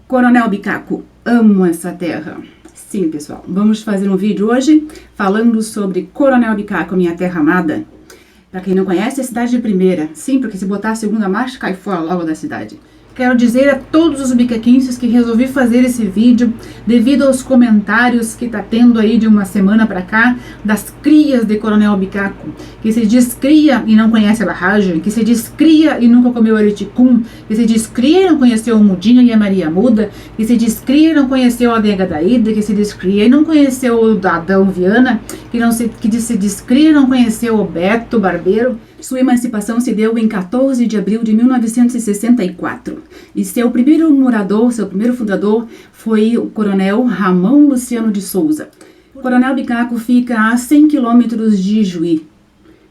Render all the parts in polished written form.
Coronel Bicaco, amo essa terra. Sim, pessoal, vamos fazer um vídeo hoje falando sobre Coronel Bicaco, minha terra amada. Pra quem não conhece, é a cidade de primeira. Sim, porque se botar a segunda marcha, cai fora logo da cidade. Quero dizer a todos os bicaquenses que resolvi fazer esse vídeo devido aos comentários que tá tendo aí de uma semana pra cá das crias de Coronel Bicaco, que se diz cria e não conhece a barragem, que se diz cria e nunca comeu ariticum, que se diz cria e não conheceu o Mudinha e a Maria Muda, que se diz cria e não conheceu a Vega da Hidra, que se diz cria e não conheceu o Adão Viana, que se diz cria e não conheceu o Beto Barbeiro. Sua emancipação se deu em 14 de abril de 1964 e seu primeiro morador, seu primeiro fundador foi o Coronel Ramon Luciano de Souza. O Coronel Bicaco fica a 100 quilômetros de Juí.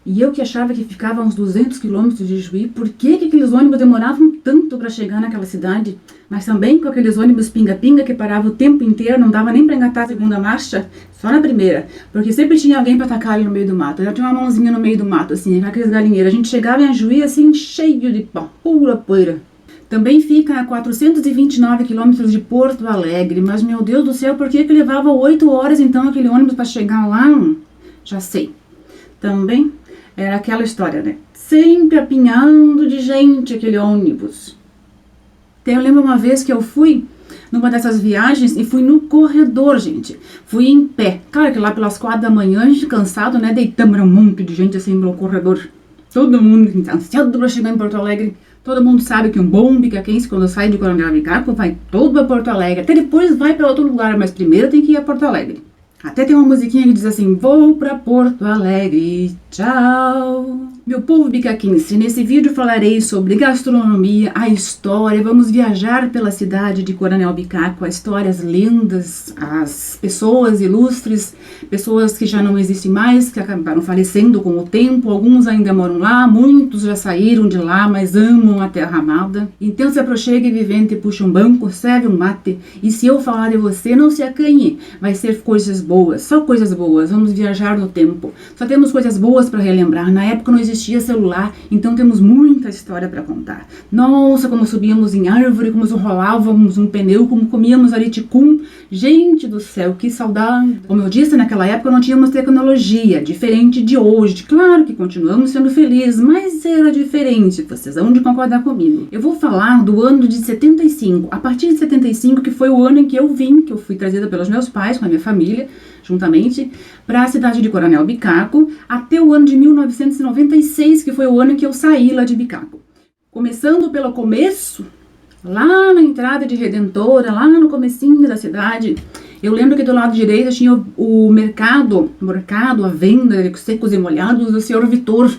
E eu que achava que ficava a uns 200 quilômetros de Juí, por que aqueles ônibus demoravam tanto para chegar naquela cidade? Mas também com aqueles ônibus pinga-pinga que paravam o tempo inteiro, não dava nem para engatar a segunda marcha, só na primeira. Porque sempre tinha alguém para atacar ali no meio do mato. Já tinha uma mãozinha no meio do mato, assim, com aqueles galinheiros. A gente chegava em Juí, assim, cheio de pó, pura poeira. Também fica a 429 quilômetros de Porto Alegre. Mas, meu Deus do céu, por que levava 8 horas, então, aquele ônibus para chegar lá? Já sei. Também era aquela história, né? Sempre apinhando de gente aquele ônibus. Eu lembro uma vez que eu fui numa dessas viagens e fui no corredor, gente. Fui em pé. Claro que lá pelas 4 da manhã, a gente cansado, né? Deitamos um monte de gente assim no corredor. Todo mundo ansiado para chegar em Porto Alegre. Todo mundo sabe que um bom bicaquense, quando sai de Coronel Bicaco, vai todo para Porto Alegre. Até depois vai para outro lugar, mas primeiro tem que ir a Porto Alegre. Até tem uma musiquinha que diz assim: vou pra Porto Alegre, tchau. Meu povo bicaquense, nesse vídeo falarei sobre gastronomia, a história, vamos viajar pela cidade de Coronel Bicaco, as histórias lindas, as pessoas ilustres, pessoas que já não existem mais, que acabaram falecendo com o tempo, alguns ainda moram lá, muitos já saíram de lá, mas amam a terra amada. Então se aproxime vivente, puxa um banco, serve um mate, e se eu falar de você, não se acanhe, vai ser coisas boas, só coisas boas, vamos viajar no tempo, só temos coisas boas para relembrar. Na época não existia celular, então temos muita história para contar. Nossa, como subíamos em árvore, como rolávamos um pneu, como comíamos ariticum. Gente do céu, que saudade! Como eu disse, naquela época não tínhamos tecnologia, diferente de hoje. Claro que continuamos sendo felizes, mas era diferente, vocês vão de concordar comigo. Eu vou falar do ano de 75, a partir de 75, que foi o ano em que eu vim, que eu fui trazida pelos meus pais, com a minha família, juntamente, para a cidade de Coronel Bicaco, até o ano de 1996, que foi o ano em que eu saí lá de Bicaco. Começando pelo começo, lá na entrada de Redentora, lá no comecinho da cidade, eu lembro que do lado direito tinha o mercado, a venda de secos e molhados do Senhor Vitor.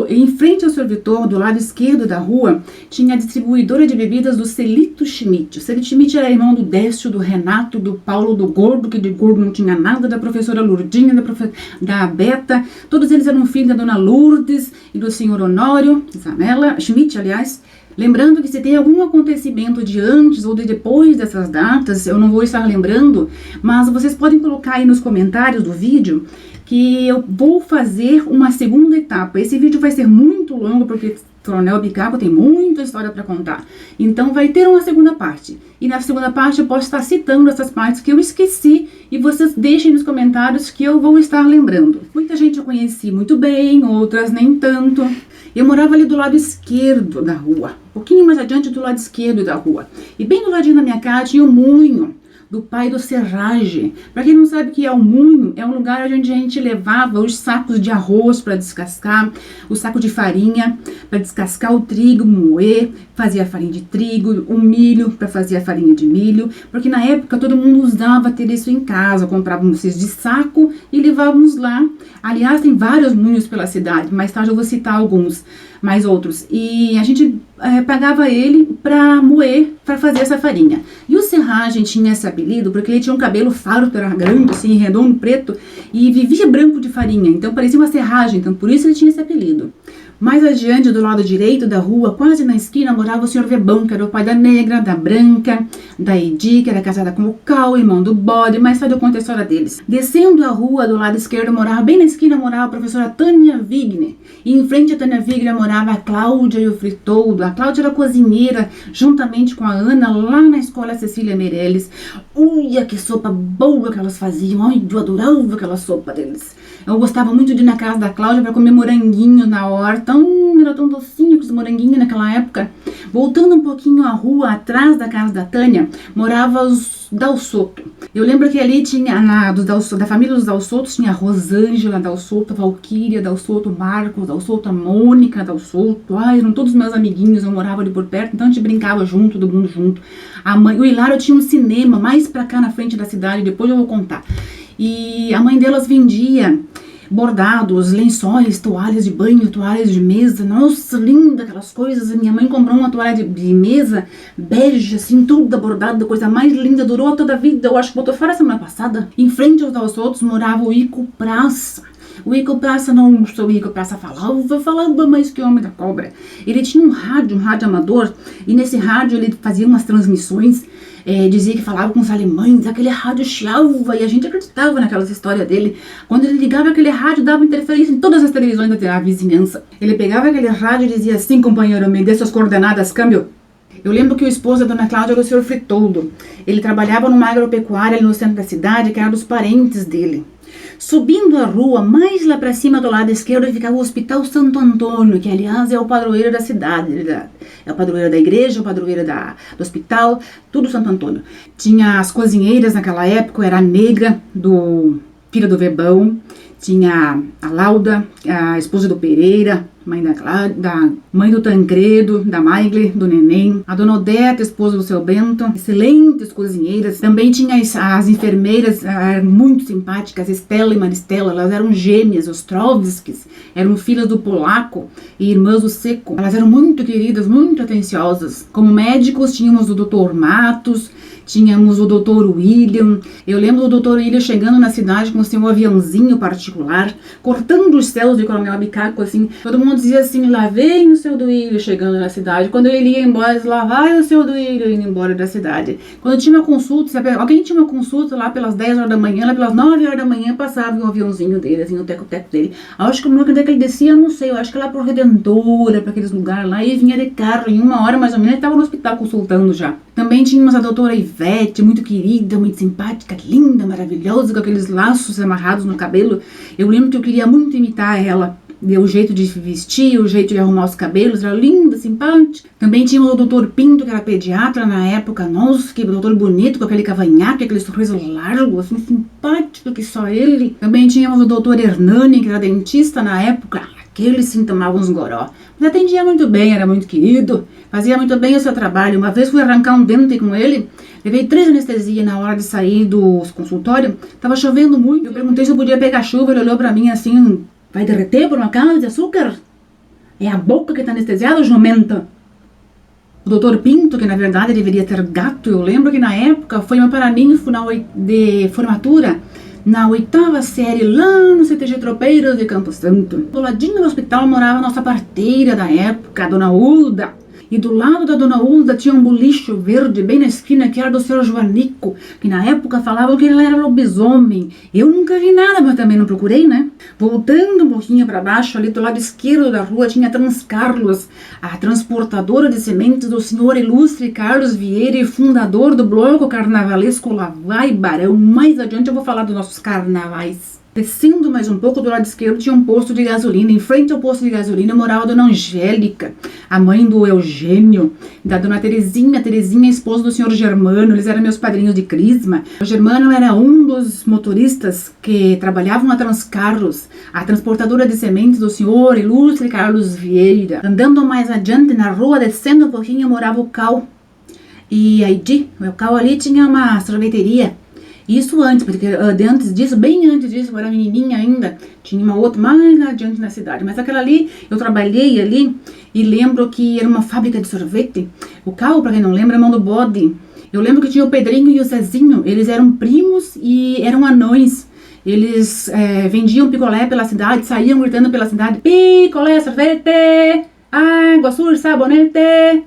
Em frente ao Senhor Vitor, do lado esquerdo da rua, tinha a distribuidora de bebidas do Celito Schmidt. O Celito Schmidt era irmão do Décio, do Renato, do Paulo, do Gordo, que de gordo não tinha nada, da professora Lourdinha, da Beta. Todos eles eram filhos da dona Lourdes e do senhor Honório, Zanella, Schmidt, aliás. Lembrando que se tem algum acontecimento de antes ou de depois dessas datas, eu não vou estar lembrando, mas vocês podem colocar aí nos comentários do vídeo que eu vou fazer uma segunda etapa. Esse vídeo vai ser muito longo porque Coronel Bicaco tem muita história para contar. Então vai ter uma segunda parte. E na segunda parte eu posso estar citando essas partes que eu esqueci e vocês deixem nos comentários que eu vou estar lembrando. Muita gente eu conheci muito bem, outras nem tanto. Eu morava ali do lado esquerdo da rua, um pouquinho mais adiante do lado esquerdo da rua. E bem do ladinho da minha casa tinha o Munho, do pai do serragem. Para quem não sabe o que é o munho, é um lugar onde a gente levava os sacos de arroz para descascar, o saco de farinha para descascar o trigo, moer, fazia a farinha de trigo, o milho para fazer a farinha de milho, porque na época todo mundo usava ter isso em casa, comprávamos esses de saco e levávamos lá. Aliás, tem vários munhos pela cidade, mais tarde eu vou citar alguns, mais outros. E a gente pagava ele para moer, para fazer essa farinha. E o serragem tinha esse apelido porque ele tinha um cabelo farto, era grande, assim, redondo, preto, e vivia branco de farinha, então parecia uma serragem, então por isso ele tinha esse apelido. Mais adiante, do lado direito da rua, quase na esquina, morava o senhor Vebão, que era o pai da Negra, da Branca, da Edi, que era casada com o Cal, irmão do Bode. Mais tarde eu conto a história deles. Descendo a rua, do lado esquerdo, morava, bem na esquina, morava a professora Tânia Wigner. E em frente a Tânia Wigner morava a Cláudia e o Fritoldo. A Cláudia era cozinheira, juntamente com a Ana, lá na escola Cecília Meirelles. Uia, que sopa boa que elas faziam. Ai, eu adorava aquela sopa deles. Eu gostava muito de ir na casa da Cláudia para comer moranguinho na horta. Era tão docinho com esse moranguinho naquela época. Voltando um pouquinho a rua atrás da casa da Tânia, morava os Dalsoto. Eu lembro que ali tinha, da família dos Dalsotos, tinha a Rosângela Dalsoto, a Valquíria Dalsoto, Marcos Dalsoto, a Mônica Dalsoto. Ai, eram todos meus amiguinhos, eu morava ali por perto, então a gente brincava junto, todo mundo junto. O Hilário tinha um cinema mais pra cá na frente da cidade, depois eu vou contar. E a mãe delas vendia bordados, lençóis, toalhas de banho, toalhas de mesa. Nossa, linda aquelas coisas. A minha mãe comprou uma toalha de mesa bege, assim, toda bordada, coisa mais linda, durou toda a vida. Eu acho que botou fora semana passada. Em frente aos outros morava o Ico Praça. O Ico Praça, não sou o Ico Praça, falava mais que o Homem da Cobra. Ele tinha um rádio amador, e nesse rádio ele fazia umas transmissões. Dizia que falava com os alemães, aquele rádio chiava, e a gente acreditava naquelas histórias dele. Quando ele ligava aquele rádio, dava interferência em todas as televisões da vizinhança. Ele pegava aquele rádio e dizia assim: companheiro, me dê suas coordenadas, câmbio. Eu lembro que o esposo da dona Cláudia era o senhor Fritoldo. Ele trabalhava numa agropecuária ali no centro da cidade, que era dos parentes dele. Subindo a rua, mais lá pra cima do lado esquerdo, ficava o Hospital Santo Antônio, que aliás é o padroeiro da cidade. É o padroeiro da igreja, o padroeiro do hospital, tudo Santo Antônio. Tinha as cozinheiras naquela época, era a Negra, filha do Vebão. Tinha a Lauda, a esposa do Pereira, mãe da mãe do Tancredo, da Maigle, do Neném. A dona Odete, esposa do seu Bento. Excelentes cozinheiras. Também tinha as enfermeiras muito simpáticas, Estela e Maristela. Elas eram gêmeas, os Trovskis. Eram filhas do Polaco e irmãs do Seco. Elas eram muito queridas, muito atenciosas. Como médicos, tínhamos o Dr. Matos, tínhamos o Dr. William. Eu lembro do Dr. William chegando na cidade com o seu aviãozinho particular, cortando os céus de Coronel Bicaco, assim. Todo mundo dizia assim: lá vem o seu Duílio chegando na cidade. Quando ele ia embora, lá vai o seu Duílio indo embora da cidade. Quando tinha uma consulta, sabe, alguém tinha uma consulta lá pelas 10 horas da manhã, lá pelas 9 horas da manhã, passava o aviãozinho dele, assim, no teco-teco dele. Acho que o lugar que ele descia, não sei, eu acho que lá pro Redentora, pra aqueles lugares lá, e vinha de carro, em 1 hora mais ou menos, ele estava no hospital consultando já. Também tínhamos a doutora Ivete, muito querida, muito simpática, linda, maravilhosa, com aqueles laços amarrados no cabelo. Eu lembro que eu queria muito imitar ela. O jeito de vestir, o jeito de arrumar os cabelos, era linda, simpática. Também tínhamos o doutor Pinto, que era pediatra na época. Nossa, que doutor bonito, com aquele cavanhaque, aquele sorriso largo, assim, simpático, que só ele. Também tínhamos o doutor Hernani, que era dentista na época. Aquele sim tomava uns goró. Mas atendia muito bem, era muito querido, fazia muito bem o seu trabalho. Uma vez fui arrancar um dente com ele, levei 3 anestesias na hora de sair do consultório. Tava chovendo muito, eu perguntei se eu podia pegar chuva, ele olhou pra mim assim: vai derreter por uma cana de açúcar? É a boca que tá anestesiada, jumenta. O doutor Pinto, que na verdade deveria ter gato, eu lembro que na época foi meu paraninfo de formatura, na 8ª série, lá no CTG Tropeiros de Campo Santo. Do ladinho do hospital morava a nossa parteira da época, a dona Hulda. E do lado da dona Hulda tinha um bolicho verde bem na esquina, que era do seu Joanico, que na época falavam que ele era lobisomem. Eu nunca vi nada, mas também não procurei, né? Voltando um pouquinho para baixo, ali do lado esquerdo da rua, tinha a Transcarlos, a transportadora de sementes do senhor ilustre Carlos Vieira, fundador do bloco carnavalesco Lá Vai Barão. Mais adiante eu vou falar dos nossos carnavais. Descendo mais um pouco, do lado esquerdo tinha um posto de gasolina. Em frente ao posto de gasolina morava a dona Angélica, a mãe do Eugênio, da dona Terezinha. Terezinha, esposa do senhor Germano. Eles eram meus padrinhos de crisma. O Germano era um dos motoristas que trabalhavam na Transcarlos, a transportadora de sementes do senhor ilustre Carlos Vieira. Andando mais adiante na rua, descendo um pouquinho, morava o Cal e a Edi. O Cal ali tinha uma sorveteria. Isso antes, porque antes disso, bem antes disso, eu era menininha ainda, tinha uma outra mais adiante na cidade. Mas aquela ali, eu trabalhei ali e lembro que era uma fábrica de sorvete. O Cal, pra quem não lembra, é irmão do Bode. Eu lembro que tinha o Pedrinho e o Zezinho, eles eram primos e eram anões. Eles vendiam picolé pela cidade, saíam gritando pela cidade: picolé, sorvete, água, suja, sabonete.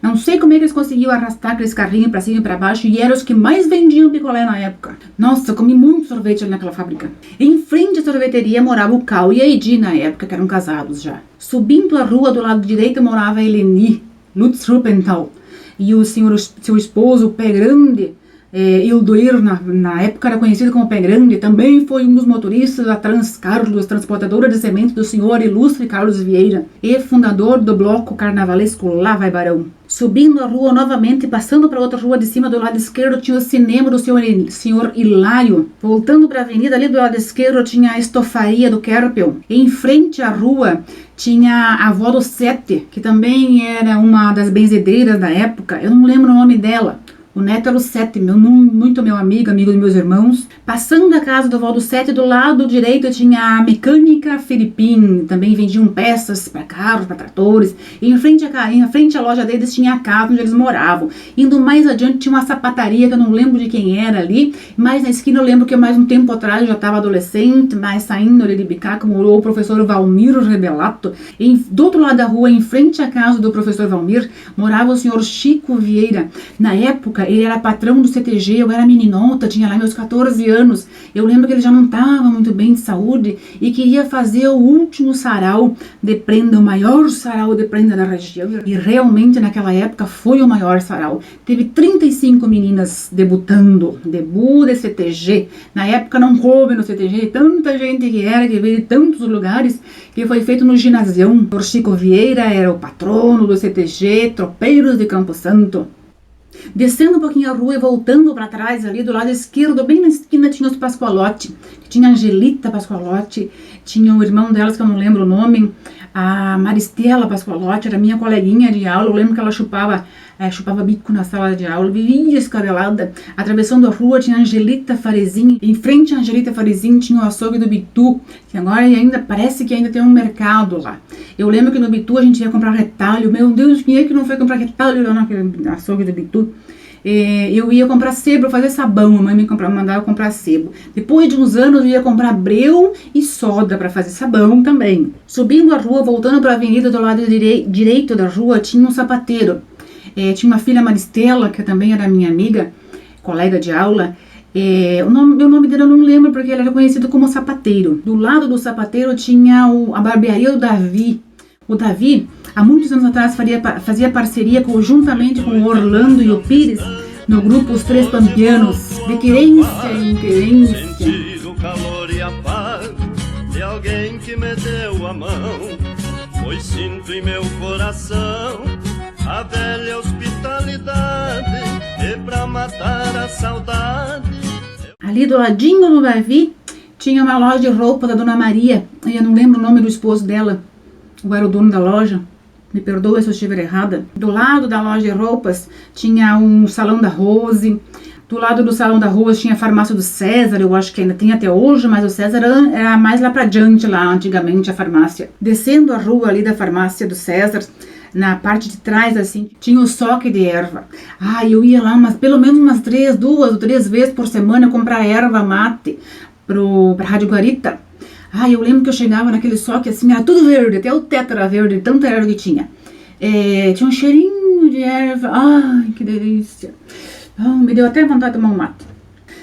Não sei como é que eles conseguiam arrastar aqueles carrinhos pra cima e pra baixo, e eram os que mais vendiam picolé na época. Nossa, eu comi muito sorvete ali naquela fábrica. Em frente à sorveteria morava o Cal e a Edi na época, que eram casados já. Subindo a rua do lado direito morava a Eleni Lutz Rupenthal e o seu esposo, o Pé Grande, Ildoir, na época era conhecido como Pé Grande, também foi um dos motoristas da Transcarlos, transportadora de sementes do senhor ilustre Carlos Vieira e fundador do bloco carnavalesco Lá Vai Barão. Subindo a rua novamente, passando para outra rua de cima, do lado esquerdo tinha o cinema do senhor Hilário. Voltando para a avenida, ali do lado esquerdo tinha a estofaria do Kerpel. Em frente à rua tinha a avó do Sete, que também era uma das benzedeiras da época, eu não lembro o nome dela. O neto era o Sete, muito meu amigo dos meus irmãos. Passando a casa do Valdo Sete, do lado direito tinha a mecânica Filipim. Também vendiam peças para carros, para tratores. E em frente à loja deles tinha a casa onde eles moravam. Indo mais adiante tinha uma sapataria que eu não lembro de quem era ali. Mas na esquina eu lembro que mais um tempo atrás eu já estava adolescente, mas saindo ali de Bicaca, morou o professor Valmir Rebelato. E do outro lado da rua, em frente à casa do professor Valmir, morava o senhor Chico Vieira. Na época, ele era patrão do CTG, eu era meninota, tinha lá meus 14 anos. Eu lembro que ele já não estava muito bem de saúde e queria fazer o último sarau de prenda, o maior sarau de prenda da região. E realmente naquela época foi o maior sarau. Teve 35 meninas debutando, debut de CTG. Na época não coube no CTG, tanta gente que veio de tantos lugares, que foi feito no ginásio. O Chico Vieira era o patrono do CTG, Tropeiros de Campo Santo. Descendo um pouquinho a rua e voltando para trás, ali do lado esquerdo, bem na esquina, tinha os Pascoalotti. Tinha a Angelita Pascoalotti, tinha o irmão delas, que eu não lembro o nome, a Maristela Pascoalotti, era minha coleguinha de aula. Eu lembro que ela chupava bico na sala de aula, vivia escarelada. Atravessando a rua tinha a Angelita Farezinho. Em frente à Angelita Farezinho tinha o açougue do Bitu, que agora ainda parece que ainda tem um mercado lá. Eu lembro que no Bitu a gente ia comprar retalho. Meu Deus, quem é que não foi comprar retalho lá naquele açougue do Bitu? Eu ia comprar sebo para fazer sabão, a mãe me mandava comprar sebo. Depois de uns anos eu ia comprar breu e soda para fazer sabão também. Subindo a rua, voltando para a avenida do lado direito da rua, tinha um sapateiro. Tinha uma filha, Maristela, que também era minha amiga, colega de aula. O nome dele eu não lembro porque ele era conhecido como sapateiro. Do lado do sapateiro tinha a barbearia do Davi. O Davi, há muitos anos atrás, fazia parceria conjuntamente com o Orlando e o Pires no grupo Os Três Pampianos, de querência em querência. Sentir o calor e a paz de alguém que me deu a mão, pois sinto em meu coração a velha hospitalidade, e pra matar a saudade. Ali do ladinho do Davi tinha uma loja de roupa da Dona Maria, eu não lembro o nome do esposo dela, ou era o dono da loja, me perdoa se eu estiver errada. Do lado da loja de roupas tinha um salão da Rose. Do lado do salão da Rose tinha a farmácia do César, eu acho que ainda tem até hoje, mas o César era mais lá pra diante, lá antigamente a farmácia. Descendo a rua ali da farmácia do César, na parte de trás, assim, tinha o soque de erva. Eu ia lá pelo menos duas ou três vezes por semana comprar erva mate pra Rádio Guarita. Eu lembro que eu chegava naquele soque assim, era tudo verde, até o teto era verde, tanta erva que tinha. Tinha um cheirinho de erva, que delícia. Me deu até vontade de tomar um mate.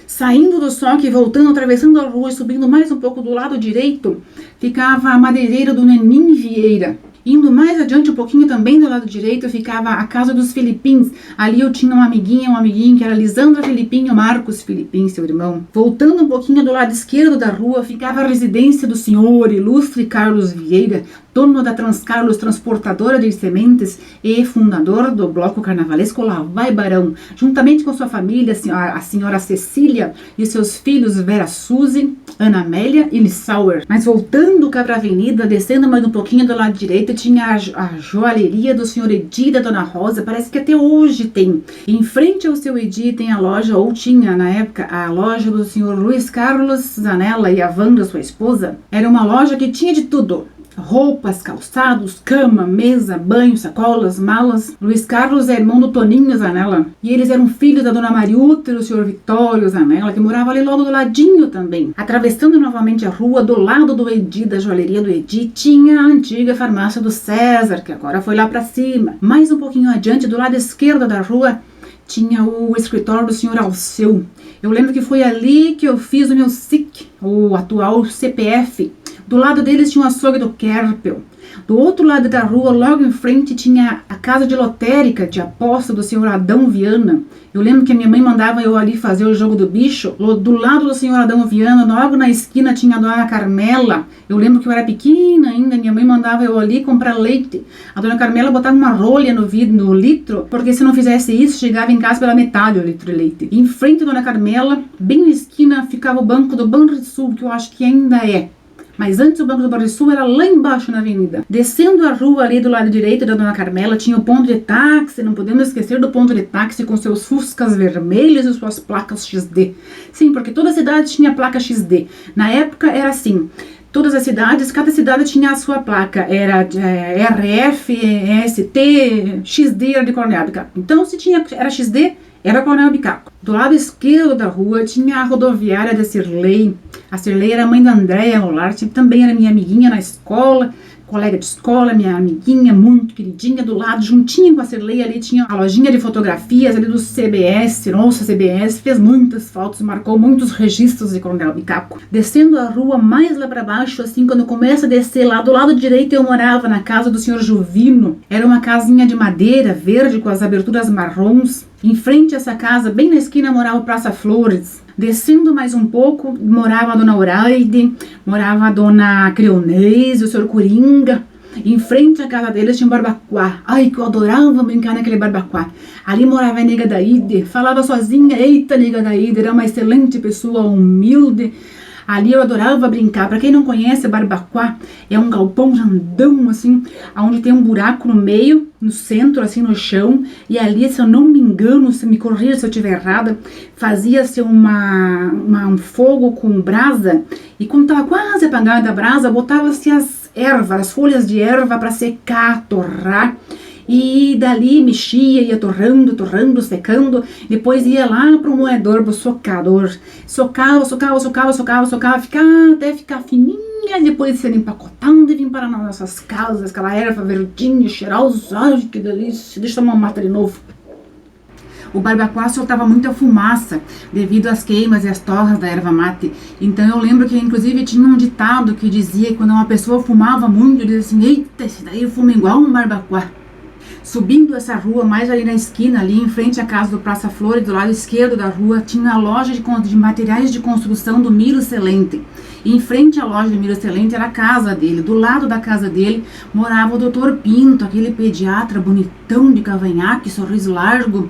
Saindo do soque, voltando, atravessando a rua e subindo mais um pouco do lado direito, ficava a madeireira do Nenim Vieira. Indo mais adiante um pouquinho também do lado direito ficava a casa dos Filipins. Ali eu tinha uma amiguinha, um amiguinho que era Lisandra Filipim e o Marcos Filipim, seu irmão. Voltando um pouquinho do lado esquerdo da rua ficava a residência do senhor ilustre Carlos Vieira, dono da Transcarlos Transportadora de Sementes e fundador do bloco carnavalesco Lá Vai Barão, juntamente com sua família, a senhora Cecília e seus filhos Vera Suzy, Ana Amélia e Lissauer. Mas voltando cá para a avenida, descendo mais um pouquinho do lado direito, tinha a joalheria do senhor Edi da Dona Rosa, parece que até hoje tem. Em frente ao seu Edi tem a loja, ou tinha na época, a loja do senhor Luiz Carlos Zanella e a Wanda, sua esposa. Era uma loja que tinha de tudo. roupas, calçados, cama, mesa, banho, sacolas, malas. Luiz Carlos é irmão do Toninho Zanella. E eles eram filhos da dona Mariúta e do senhor Vitório Zanella, que morava ali logo do ladinho também. Atravessando novamente a rua, do lado do Edi, da joalheria do Edi, tinha a antiga farmácia do César, que agora foi lá pra cima. Mais um pouquinho adiante, do lado esquerdo da rua, tinha o escritório do senhor Alceu. Eu lembro que foi ali que eu fiz o meu SIC, o atual CPF. Do lado deles tinha o açougue do Kerpel. Do outro lado da rua, logo em frente, tinha a casa de lotérica de aposta do senhor Adão Viana. Eu lembro que a minha mãe mandava eu ali fazer o jogo do bicho. Do lado do senhor Adão Viana, logo na esquina, tinha a dona Carmela. Eu lembro que eu era pequena ainda, minha mãe mandava eu ali comprar leite. A dona Carmela botava uma rolha no litro, porque se não fizesse isso, chegava em casa pela metade o litro de leite. Em frente à dona Carmela, bem na esquina, ficava o banco do Banrisul, que eu acho que ainda é. Mas antes o Banco do Banrisul era lá embaixo na avenida. Descendo a rua ali do lado direito da dona Carmela, tinha o ponto de táxi, não podemos esquecer do ponto de táxi com seus fuscas vermelhos e suas placas XD. Sim, porque toda cidade tinha placa XD. Na época era assim, todas as cidades, cada cidade tinha a sua placa, era RF, ST, XD era de Coronel Bicaco. Então se era XD, era Coronel Bicaco. Do lado esquerdo da rua tinha a rodoviária da Cirlei. A Cirlei era a mãe da Andréia Rolart, também era minha amiguinha na escola, colega de escola, minha amiguinha muito queridinha. Do lado, juntinho com a Cirlei, ali tinha a lojinha de fotografias ali do CBS. Nossa, CBS fez muitas fotos, marcou muitos registros de Coronel Bicaco. Descendo a rua mais lá para baixo, assim, quando começa a descer lá do lado direito, eu morava na casa do senhor Juvino. Era uma casinha de madeira verde com as aberturas marrons. Em frente a essa casa, bem na esquina, morava o Praça Flores. Descendo mais um pouco, morava a dona Horaide, morava a dona Creonese, o senhor Coringa. Em frente à casa deles tinha um barbacoa. Ai, que eu adorava brincar naquele barbacoa. Ali morava a nega Daíde, falava sozinha. Eita, nega Daíde, era uma excelente pessoa, humilde. Ali eu adorava brincar. Para quem não conhece, Barbacoa é um galpão grandão, assim, onde tem um buraco no meio, no centro, assim, no chão. E ali, se eu não me engano, se me corrija se eu estiver errada, fazia-se um fogo com brasa. E quando estava quase apagada a brasa, botava-se as ervas, as folhas de erva para secar, torrar. E dali mexia, ia torrando, secando. Depois ia lá pro moedor, pro socador. Socava, até ficar fininha. Depois ia empacotando e vir para nas nossas casas. Aquela erva verdinha, cheirosa. Ai, que delícia. Deixa eu tomar uma mata de novo. O barbacoa soltava muita fumaça devido às queimas e às torras da erva mate. Então eu lembro que inclusive tinha um ditado que dizia que quando uma pessoa fumava muito, dizia assim: eita, esse daí fuma igual um barbacoa. Subindo essa rua, mais ali na esquina, ali em frente à casa do Praça Flores, do lado esquerdo da rua, tinha a loja de materiais de construção do Miro Celente. E em frente à loja do Miro Celente era a casa dele. Do lado da casa dele morava o Dr. Pinto, aquele pediatra bonitão de cavanhaque, sorriso largo.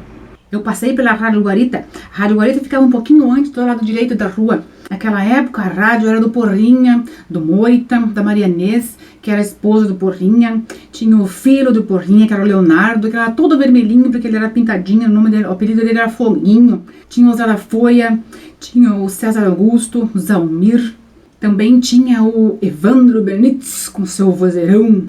Eu passei pela Rádio Guarita. A Rádio Guarita ficava um pouquinho antes do lado direito da rua. Naquela época, a rádio era do Porrinha, do Moita, da Marianês, que era a esposa do Porrinha. Tinha o filho do Porrinha, que era o Leonardo, que era todo vermelhinho, porque ele era pintadinho, o apelido dele era Foguinho. Tinha o Zé da Folha, tinha o César Augusto, o Zalmir. Também tinha o Evandro Benítez, com seu vozeirão.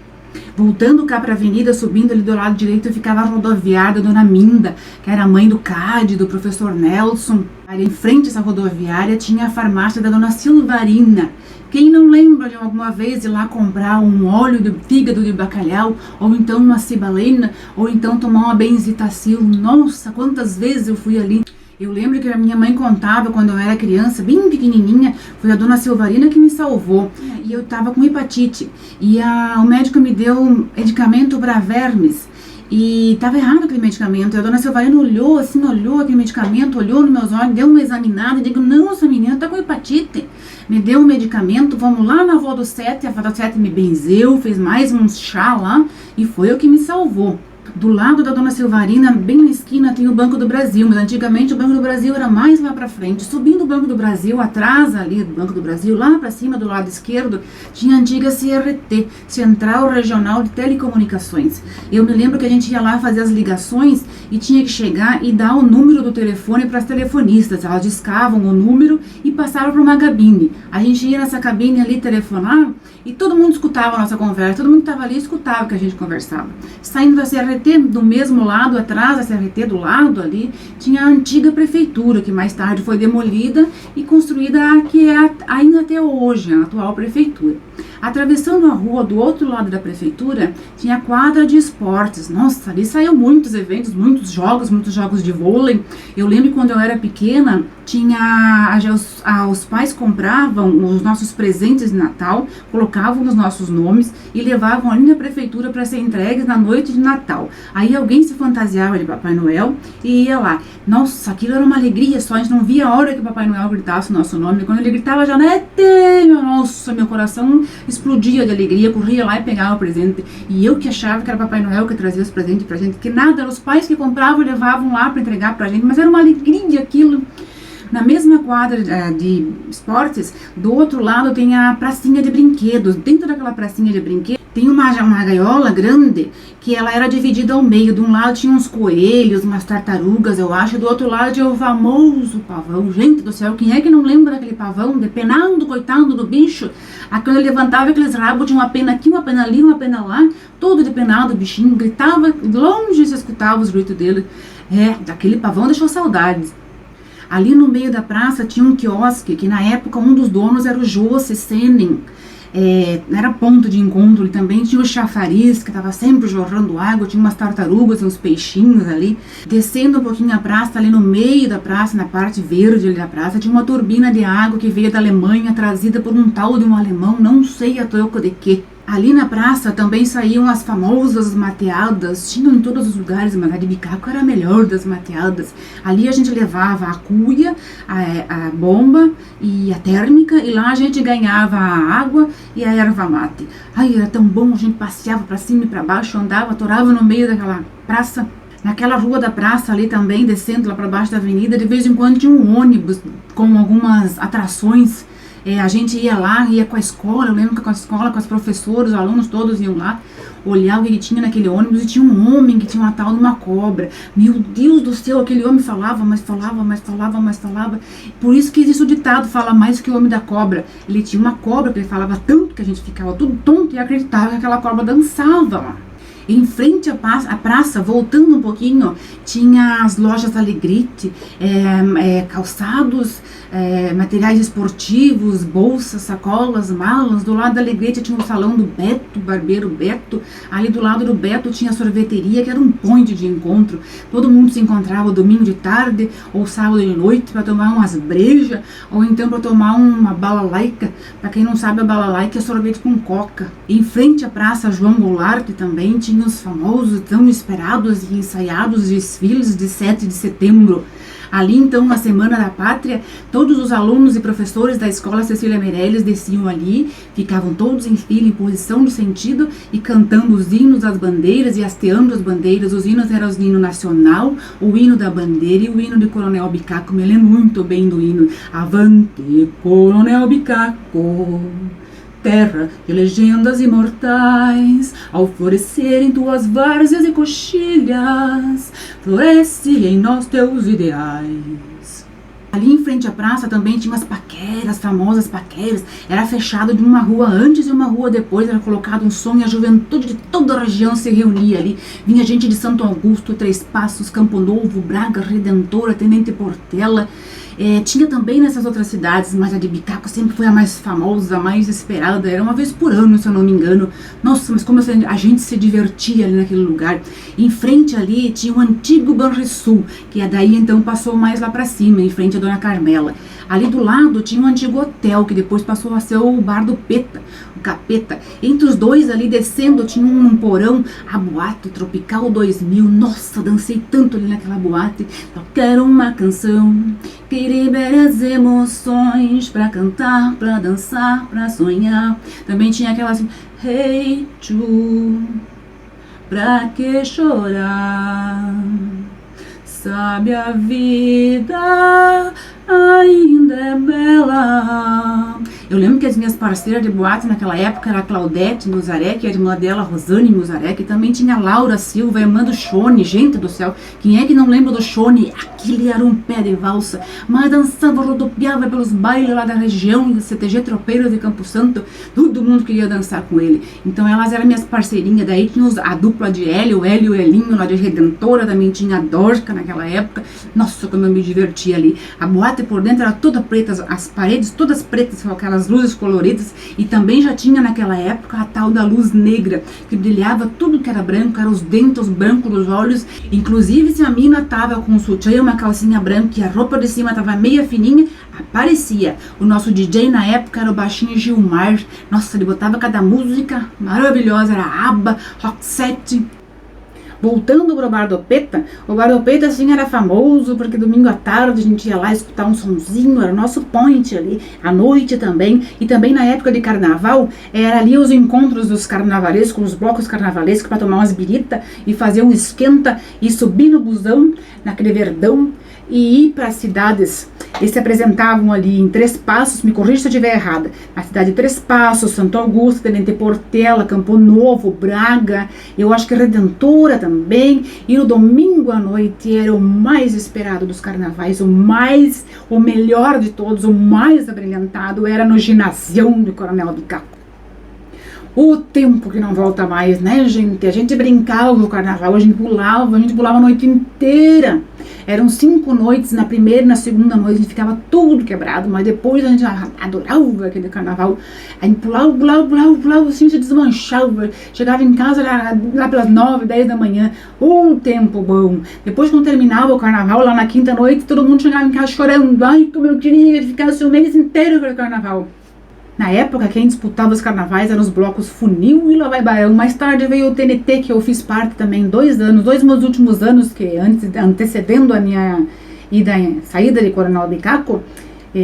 Voltando cá para a avenida, subindo ali do lado direito, ficava a rodoviária da Dona Minda, que era a mãe do Cádido, do professor Nelson. Em frente a essa rodoviária tinha a farmácia da Dona Silvarina. Quem não lembra de alguma vez ir lá comprar um óleo de fígado de bacalhau, ou então uma cibalena, ou então tomar uma benzitacil? Nossa, quantas vezes eu fui ali. Eu lembro que a minha mãe contava quando eu era criança, bem pequenininha, foi a Dona Silvarina que me salvou. E eu tava com hepatite. E o médico me deu medicamento para vermes. E tava errado aquele medicamento. E a Dona Silvarina olhou aquele medicamento, olhou nos meus olhos, deu uma examinada e digo: não, essa menina tá com hepatite. Me deu um medicamento, vamos lá na avó do Sete. A avó do Sete me benzeu, fez mais um chá lá e foi o que me salvou. Do lado da Dona Silvarina, bem na esquina, tem o Banco do Brasil, mas antigamente o Banco do Brasil era mais lá pra frente. Subindo o Banco do Brasil, atrás ali do Banco do Brasil, lá pra cima do lado esquerdo, tinha a antiga CRT, Central Regional de Telecomunicações. Eu me lembro que a gente ia lá fazer as ligações e tinha que chegar e dar o número do telefone para as telefonistas. Elas discavam o número e passavam para uma cabine. A gente ia nessa cabine ali telefonar E todo mundo escutava a nossa conversa, todo mundo que estava ali escutava o que a gente conversava. Saindo da CRT, do mesmo lado, atrás da CRT, do lado ali, tinha a antiga prefeitura, que mais tarde foi demolida e construída a que é ainda até hoje, a atual prefeitura. Atravessando a rua do outro lado da prefeitura, tinha a quadra de esportes. Nossa, ali saiu muitos eventos, muitos jogos de vôlei. Eu lembro que quando eu era pequena, os pais compravam os nossos presentes de Natal, colocavam os nossos nomes e levavam ali na prefeitura para ser entregues na noite de Natal. Aí alguém se fantasiava de Papai Noel e ia lá. Nossa, aquilo era uma alegria só, a gente não via a hora que o Papai Noel gritasse o nosso nome. Quando ele gritava Janete, nossa, meu coração explodia de alegria, corria lá e pegava o presente. E eu que achava que era Papai Noel que trazia os presentes pra gente, que nada, eram os pais que compravam e levavam lá para entregar pra gente, mas era uma alegria aquilo. Na mesma quadra de esportes, do outro lado tem a pracinha de brinquedos. Dentro daquela pracinha de brinquedos tem uma gaiola grande que ela era dividida ao meio. De um lado tinha uns coelhos, umas tartarugas, eu acho. Do outro lado tinha o famoso pavão. Gente do céu, quem é que não lembra daquele pavão? Depenado, coitado do bicho. Quando ele levantava aqueles rabos, tinha uma pena aqui, uma pena ali, uma pena lá. Todo depenado, o bichinho. Gritava, longe se escutava os gritos dele. Daquele pavão deixou saudades. Ali no meio da praça tinha um quiosque, que na época um dos donos era o José Senen. Era ponto de encontro. E também tinha o chafariz, que estava sempre jorrando água. Tinha umas tartarugas, uns peixinhos ali. Descendo um pouquinho a praça, ali no meio da praça, na parte verde ali da praça, tinha uma turbina de água que veio da Alemanha, trazida por um tal de um alemão, não sei a troco de quê. Ali na praça também saíam as famosas mateadas, tinham em todos os lugares, mas a de Bicaco era a melhor das mateadas. Ali a gente levava a cuia, a bomba e a térmica, e lá a gente ganhava a água e a erva mate. Ai, era tão bom, a gente passeava pra cima e pra baixo, andava, atorava no meio daquela praça. Naquela rua da praça ali também, descendo lá pra baixo da avenida, de vez em quando tinha um ônibus com algumas atrações. A gente ia lá, ia com a escola, eu lembro que com a escola, com os professores, os alunos todos iam lá olhar o que tinha naquele ônibus, e tinha um homem que tinha uma tal de uma cobra. Meu Deus do céu, aquele homem falava, mas falava, mas falava, mas falava. Por isso que existe o ditado, fala mais que o homem da cobra. Ele tinha uma cobra que ele falava tanto que a gente ficava tudo tonto e acreditava que aquela cobra dançava lá. Em frente à praça, voltando um pouquinho, tinha as lojas Alegrete, calçados, materiais esportivos, bolsas, sacolas, malas. Do lado da Alegrete tinha o salão do Beto, barbeiro Beto. Ali do lado do Beto tinha a sorveteria, que era um ponto de encontro. Todo mundo se encontrava domingo de tarde ou sábado de noite para tomar umas brejas, ou então para tomar uma balalaica. Para quem não sabe, a balalaica é sorvete com coca. Em frente à praça João Goulart também tinha os famosos, tão esperados e ensaiados desfiles de 7 de setembro. Ali então, na Semana da Pátria, todos os alunos e professores da Escola Cecília Meirelles desciam ali, ficavam todos em fila, em posição de sentido e cantando os hinos das bandeiras e hasteando as bandeiras. Os hinos eram o hino nacional, o hino da bandeira e o hino de Coronel Bicaco. Me lembro muito bem do hino. Avante, Coronel Bicaco, terra de legendas imortais, ao florescerem tuas várzeas e coxilhas, floresce em nós teus ideais. Ali em frente à praça também tinha umas paqueras, famosas paqueras. Era fechado de uma rua antes e uma rua depois, era colocado um som e a juventude de toda a região se reunia ali. Vinha gente de Santo Augusto, Três Passos, Campo Novo, Braga, Redentora, Tenente Portela. Tinha também nessas outras cidades, mas a de Bicaco sempre foi a mais famosa, a mais esperada. Era uma vez por ano, se eu não me engano. Nossa, mas como a gente se divertia ali naquele lugar. Em frente ali tinha o antigo Banrisul, que daí então passou mais lá pra cima, em frente à Dona Carmela. Ali do lado tinha um antigo hotel, que depois passou a ser o Bar do Peta, o Capeta. Entre os dois ali descendo tinha um porão, a Boate Tropical 2000. Nossa, dancei tanto ali naquela boate. Só quero uma canção que libere as emoções, pra cantar, pra dançar, pra sonhar. Também tinha aquela assim, hey, tchu, pra que chorar? Sabe, a vida ainda é bela. Eu lembro que as minhas parceiras de boate naquela época era a Claudete Musarek, a irmã dela, Rosane Musarek, e também tinha a Laura Silva, a irmã do Shone. Gente do céu, quem é que não lembra do Shone? Aquele era um pé de valsa, mas dançava, rodopiava pelos bailes lá da região, do CTG Tropeiros de Campo Santo, todo mundo queria dançar com ele. Então elas eram minhas parceirinhas, daí tinha a dupla de Hélio, o Hélio e o Elinho lá de Redentora, também tinha a Dorca naquela época. Nossa, como eu me divertia ali. A boate por dentro era toda preta, as paredes todas pretas com aquelas luzes coloridas, e também já tinha naquela época a tal da luz negra, que brilhava tudo que era branco, eram os dentes brancos dos olhos. Inclusive, se a mina tava com um sutiã e uma calcinha branca e a roupa de cima tava meia fininha, aparecia. O nosso DJ na época era o baixinho Gilmar. Nossa, ele botava cada música maravilhosa, era ABBA, Roxette. Voltando pro Bar do Peta, o Bar do Peta assim era famoso porque domingo à tarde a gente ia lá escutar um sonzinho, era o nosso point ali, à noite também, e também na época de carnaval, era ali os encontros dos carnavalescos, os blocos carnavalescos para tomar umas birita e fazer um esquenta e subir no busão, naquele verdão, e ir para as cidades. Eles se apresentavam ali em Três Passos, me corrija se eu estiver errada, na cidade de Três Passos, Santo Augusto, Tenente Portela, Campo Novo, Braga, eu acho que Redentora também. E no domingo à noite era o mais esperado dos carnavais, o melhor de todos, o mais abrilhantado, era no ginasião do Coronel Bicaco. O tempo que não volta mais, né, gente? A gente brincava no carnaval, a gente pulava a noite inteira. Eram 5 noites, na primeira e na segunda noite a gente ficava tudo quebrado, mas depois a gente adorava aquele carnaval. A gente pulava, assim, se desmanchava. Chegava em casa lá pelas 9, 10 da manhã. O tempo bom. Depois, quando terminava o carnaval, lá na quinta noite, todo mundo chegava em casa chorando. Ai, como eu queria que ficasse o mês inteiro pelo carnaval. Na época, quem disputava os carnavais eram os blocos Funil e Lá Vai Baião. Mais tarde veio o TNT, que eu fiz parte também, 2 meus últimos anos, que antecedendo a minha saída de Coronel Bicaco,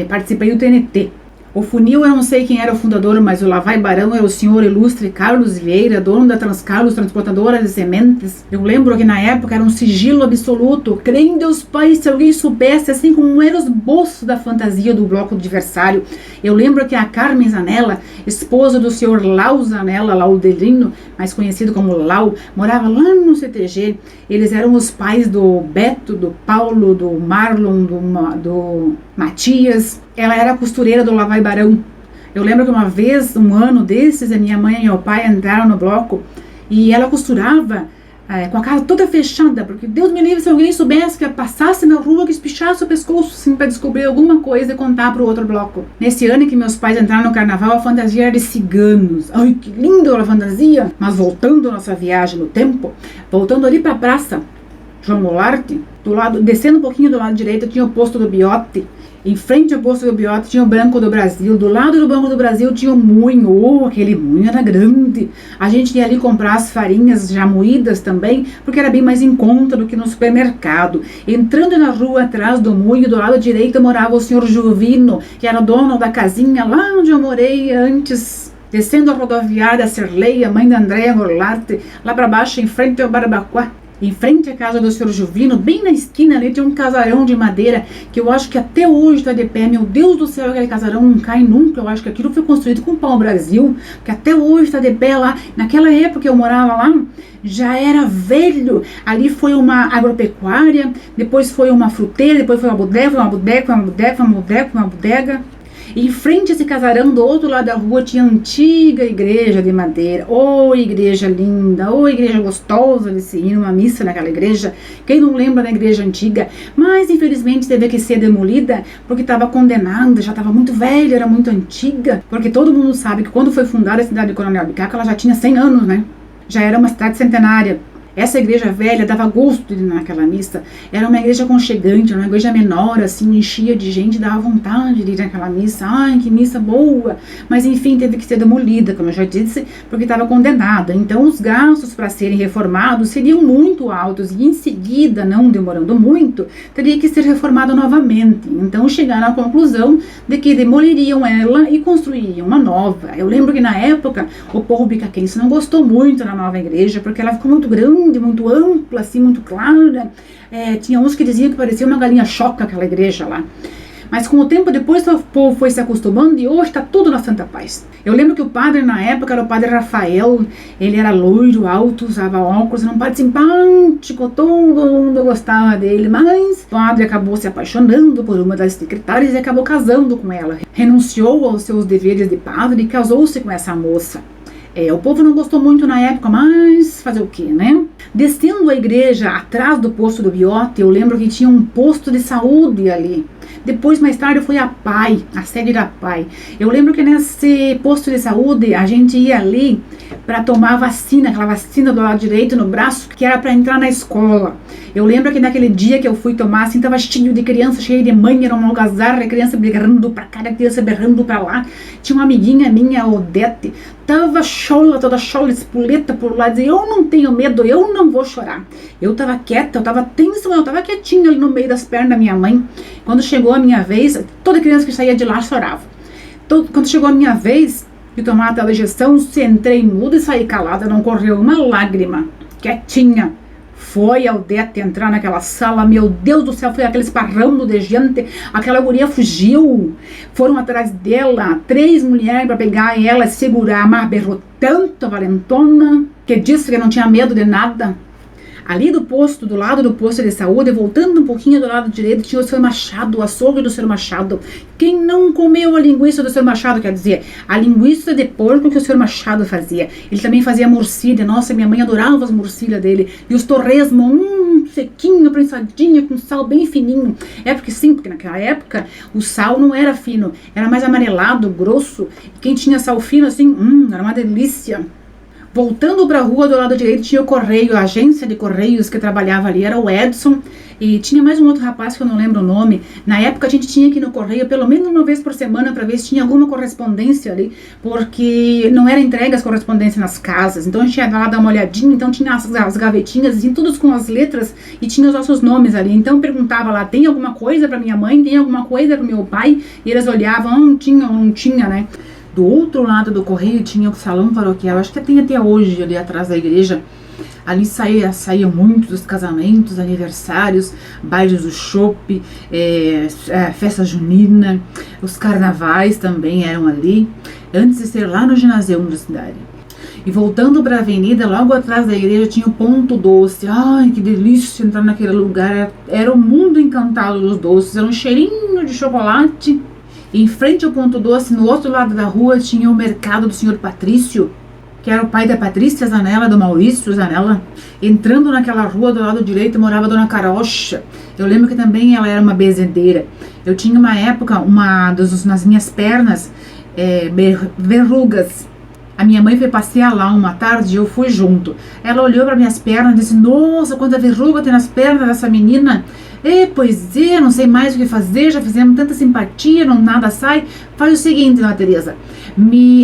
participei do TNT. O Funil, eu não sei quem era o fundador, mas o Lá Vai Barão era o senhor ilustre Carlos Vieira, dono da Transcarlos, transportadora de sementes. Eu lembro que na época era um sigilo absoluto. Creio em Deus Pai, se alguém soubesse, assim como eram os bolsos da fantasia do bloco adversário. Eu lembro que a Carmen Zanella, esposa do senhor Lau Zanella, Laudelino, mais conhecido como Lau, morava lá no CTG. Eles eram os pais do Beto, do Paulo, do Marlon, do Matias. Ela era costureira do Lá Vai Barão. Eu lembro que uma vez, um ano desses, a minha mãe e meu pai entraram no bloco e ela costurava com a cara toda fechada, porque Deus me livre se alguém soubesse que passasse na rua, que espichasse o pescoço assim, para descobrir alguma coisa e contar para o outro bloco. Nesse ano em que meus pais entraram no carnaval, a fantasia era de ciganos. Ai, que linda a fantasia! Mas voltando à nossa viagem no tempo, voltando ali para a praça João Goulart, descendo um pouquinho do lado direito tinha o posto do Biote. Em frente ao posto do Biote tinha o Banco do Brasil. Do lado do Banco do Brasil tinha o moinho. Aquele moinho era grande. A gente ia ali comprar as farinhas já moídas também, porque era bem mais em conta do que no supermercado. Entrando na rua atrás do moinho, do lado direito, morava o senhor Juvino, que era o dono da casinha lá onde eu morei antes. Descendo a rodoviária Serleia, mãe da Andréa Goulart, lá para baixo, em frente ao Barabaquá. Em frente à casa do senhor Juvino, bem na esquina ali, tinha um casarão de madeira, que eu acho que até hoje está de pé. Meu Deus do céu, aquele casarão não cai nunca. Eu acho que aquilo foi construído com pau-brasil, que até hoje está de pé lá. Naquela época que eu morava lá, já era velho. Ali foi uma agropecuária, depois foi uma fruteira, depois foi uma bodega. E em frente a esse casarão, do outro lado da rua, tinha a antiga igreja de madeira. Oh, igreja linda, oh, igreja gostosa de se ir numa missa naquela igreja. Quem não lembra da igreja antiga? Mas, infelizmente, teve que ser demolida porque estava condenada, já estava muito velha, era muito antiga. Porque todo mundo sabe que quando foi fundada a cidade de Coronel Bicaco, ela já tinha 100 anos, né? Já era uma cidade centenária. Essa igreja velha dava gosto de ir naquela missa. Era uma igreja aconchegante, uma igreja menor, assim, enchia de gente, dava vontade de ir naquela missa. Ai, que missa boa! Mas, enfim, teve que ser demolida, como eu já disse, porque estava condenada. Então, os gastos para serem reformados seriam muito altos e, em seguida, não demorando muito, teria que ser reformada novamente. Então, chegaram à conclusão de que demoliriam ela e construiriam uma nova. Eu lembro que, na época, o povo bicaquense não gostou muito da nova igreja, porque ela ficou muito grande, muito ampla, assim, muito clara. Tinha uns que diziam que parecia uma galinha choca aquela igreja lá. Mas com o tempo depois o povo foi se acostumando e hoje está tudo na santa paz. Eu lembro que o padre na época era o padre Rafael, ele era loiro, alto, usava óculos, era um padre simpático, todo mundo gostava dele, mas o padre acabou se apaixonando por uma das secretárias e acabou casando com ela. Renunciou aos seus deveres de padre e casou-se com essa moça. O povo não gostou muito na época, mas fazer o que, né? Descendo a igreja, atrás do posto do Biote, eu lembro que tinha um posto de saúde ali. Depois, mais tarde, foi a PAI, a sede da PAI. Eu lembro que nesse posto de saúde, a gente ia ali para tomar vacina, aquela vacina do lado direito no braço, que era para entrar na escola. Eu lembro que naquele dia que eu fui tomar, assim, tava cheio de criança, cheio de mãe, era uma algazarra, criança berrando pra cá, criança berrando pra lá. Tinha uma amiguinha minha, Odete, tava chola, toda chola, espoleta por lá, dizia, eu não tenho medo, eu não vou chorar. Eu tava quieta, eu tava tensa, mas eu tava quietinha ali no meio das pernas da minha mãe. Quando chegou a minha vez, toda criança que saía de lá chorava. Quando chegou a minha vez de tomar a tal injeção, entrei muda e saí calada, não correu uma lágrima, quietinha. Foi a Odete entrar naquela sala, meu Deus do céu, foi aquele esparramo de gente, aquela guria fugiu, foram atrás dela, 3 mulheres para pegar ela, segurar, mas berrou tanto a valentona, que disse que não tinha medo de nada. Ali do posto, do lado do posto de saúde, voltando um pouquinho do lado direito, tinha o Sr. Machado, o açougue do Sr. Machado. Quem não comeu a linguiça do Sr. Machado, quer dizer, a linguiça de porco que o Sr. Machado fazia. Ele também fazia morcilha, nossa, minha mãe adorava as morcilhas dele. E os torresmo, sequinho, prensadinho, com sal bem fininho. É porque sim, porque naquela época o sal não era fino, era mais amarelado, grosso. E quem tinha sal fino assim, era uma delícia. Voltando para a rua do lado direito tinha o correio, a agência de correios que trabalhava ali era o Edson e tinha mais um outro rapaz que eu não lembro o nome. Na época a gente tinha que ir no correio pelo menos uma vez por semana para ver se tinha alguma correspondência ali, porque não era entregue as correspondências nas casas, então a gente ia lá dar uma olhadinha, então tinha as gavetinhas assim, todas com as letras e tinha os nossos nomes ali, então perguntava lá, tem alguma coisa para minha mãe, tem alguma coisa para meu pai, e eles olhavam, não tinha, né? Do outro lado do correio tinha o salão paroquial, acho que tem até hoje ali atrás da igreja. Ali saíam muitos os casamentos, aniversários, bailes do chopp, festa junina, os carnavais também eram ali, antes de ser lá no ginásio da cidade. E voltando para a avenida, logo atrás da igreja tinha o Ponto Doce. Ai, que delícia entrar naquele lugar, era o mundo encantado dos doces, era um cheirinho de chocolate. Em frente ao Ponto Doce, no outro lado da rua, tinha o mercado do senhor Patrício, que era o pai da Patrícia Zanella, do Maurício Zanella. Entrando naquela rua do lado direito morava a dona Carocha. Eu lembro que também ela era uma bezendeira. Eu tinha uma época, nas minhas pernas, verrugas. A minha mãe foi passear lá uma tarde e eu fui junto. Ela olhou para minhas pernas e disse, nossa, quanta verruga tem nas pernas dessa menina. Pois é, não sei mais o que fazer, já fizemos tanta simpatia, nada sai. Faz o seguinte, dona Teresa,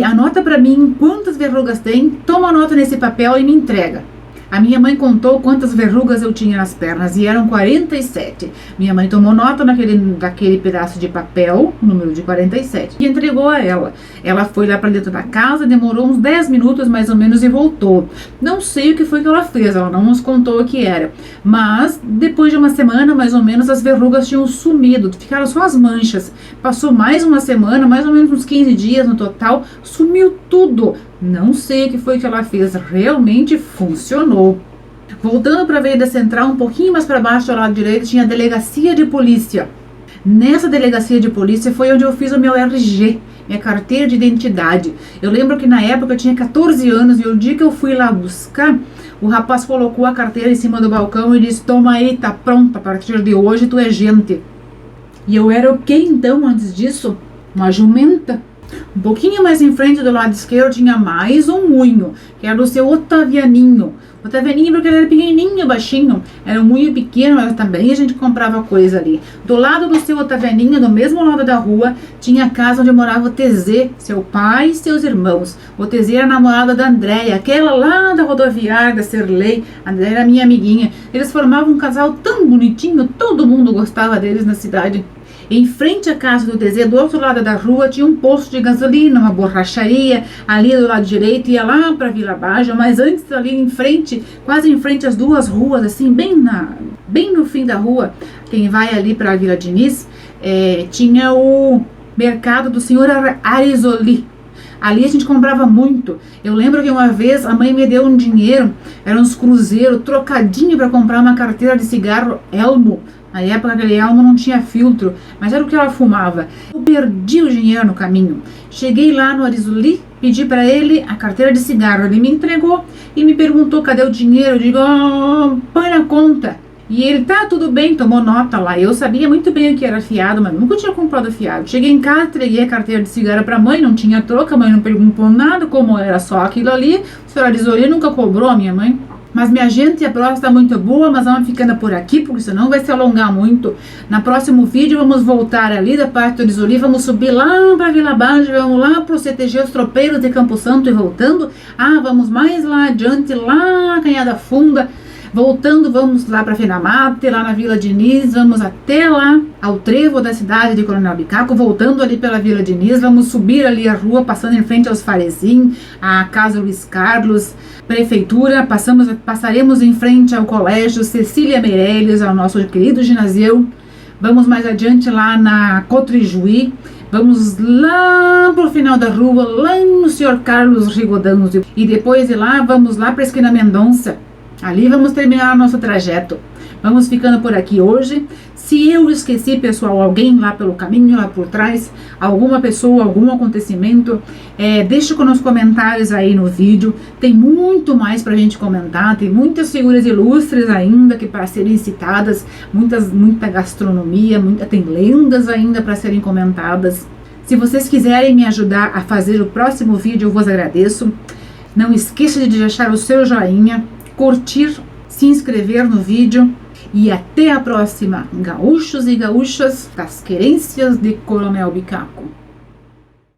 anota para mim quantas verrugas tem, toma nota nesse papel e me entrega. A minha mãe contou quantas verrugas eu tinha nas pernas e eram 47. Minha mãe tomou nota daquele pedaço de papel, o número de 47, e entregou a ela. Ela foi lá para dentro da casa, demorou uns 10 minutos mais ou menos e voltou. Não sei o que foi que ela fez, ela não nos contou o que era. Mas depois de uma semana mais ou menos as verrugas tinham sumido, ficaram só as manchas. Passou mais uma semana, mais ou menos uns 15 dias no total, sumiu tudo. Não sei o que foi que ela fez, realmente funcionou. Voltando para a Avenida Central, um pouquinho mais para baixo, ao lado direito, tinha a delegacia de polícia. Nessa delegacia de polícia foi onde eu fiz o meu RG, minha carteira de identidade. Eu lembro que na época eu tinha 14 anos e o dia que eu fui lá buscar, o rapaz colocou a carteira em cima do balcão e disse, toma aí, tá pronta, a partir de hoje tu é gente. E eu era o que então antes disso? Uma jumenta. Um pouquinho mais em frente do lado esquerdo tinha mais um moinho, que era do seu Otavianinho. Otavianinho porque ele era pequenininho, baixinho, era um moinho pequeno, mas também a gente comprava coisa ali. Do lado do seu Otavianinho, do mesmo lado da rua, tinha a casa onde morava o TZ, seu pai e seus irmãos. O TZ era a namorada da Andréia, aquela lá da rodoviária, da Serlei. A Andréia era minha amiguinha. Eles formavam um casal tão bonitinho, todo mundo gostava deles na cidade. Em frente à casa do Tezê, do outro lado da rua, tinha um posto de gasolina, uma borracharia, ali do lado direito, ia lá para Vila Baja, mas antes ali em frente, quase em frente às duas ruas, assim, bem no fim da rua, quem vai ali para a Vila Diniz, tinha o mercado do senhor Arizoli. Ali a gente comprava muito. Eu lembro que uma vez a mãe me deu um dinheiro, eram uns cruzeiros, trocadinho para comprar uma carteira de cigarro Elmo. Na época aquele Elmo não tinha filtro, mas era o que ela fumava. Eu perdi o dinheiro no caminho. Cheguei lá no Arizoli, pedi para ele a carteira de cigarro. Ele me entregou e me perguntou cadê o dinheiro. Eu digo, põe na conta. E ele, tá, tudo bem, tomou nota lá. Eu sabia muito bem o que era fiado, mas nunca tinha comprado fiado. Cheguei em casa, entreguei a carteira de cigarro pra mãe, não tinha troca, a mãe não perguntou nada, como era só aquilo ali. O senhor Arizoli nunca cobrou a minha mãe. Mas minha gente, a prova está muito boa, mas vamos ficando por aqui, porque senão vai se alongar muito. No próximo vídeo vamos voltar ali da parte do Arizoli, vamos subir lá para Vila Baja, vamos lá para o CTG Os Tropeiros de Campo Santo e voltando. Vamos mais lá adiante, lá Canhada Funda. Voltando, vamos lá para Fenamate, lá na Vila Diniz, vamos até lá ao trevo da cidade de Coronel Bicaco, voltando ali pela Vila Diniz, vamos subir ali a rua, passando em frente aos Farezim, a Casa Luiz Carlos, Prefeitura, passaremos em frente ao Colégio Cecília Meirelles, ao nosso querido ginásio, vamos mais adiante lá na Cotrijuí, vamos lá pro final da rua, lá no Sr. Carlos Rigodano, e depois de lá, vamos lá para a esquina Mendonça. Ali vamos terminar o nosso trajeto. Vamos ficando por aqui hoje. Se eu esqueci, pessoal, alguém lá pelo caminho, lá por trás, alguma pessoa, algum acontecimento, deixa nos comentários aí no vídeo. Tem muito mais pra gente comentar, tem muitas figuras ilustres ainda que para serem citadas, muita gastronomia, tem lendas ainda para serem comentadas. Se vocês quiserem me ajudar a fazer o próximo vídeo, eu vos agradeço. Não esqueça de deixar o seu joinha, curtir, se inscrever no vídeo e até a próxima, gaúchos e gaúchas das querências de Coronel Bicaco.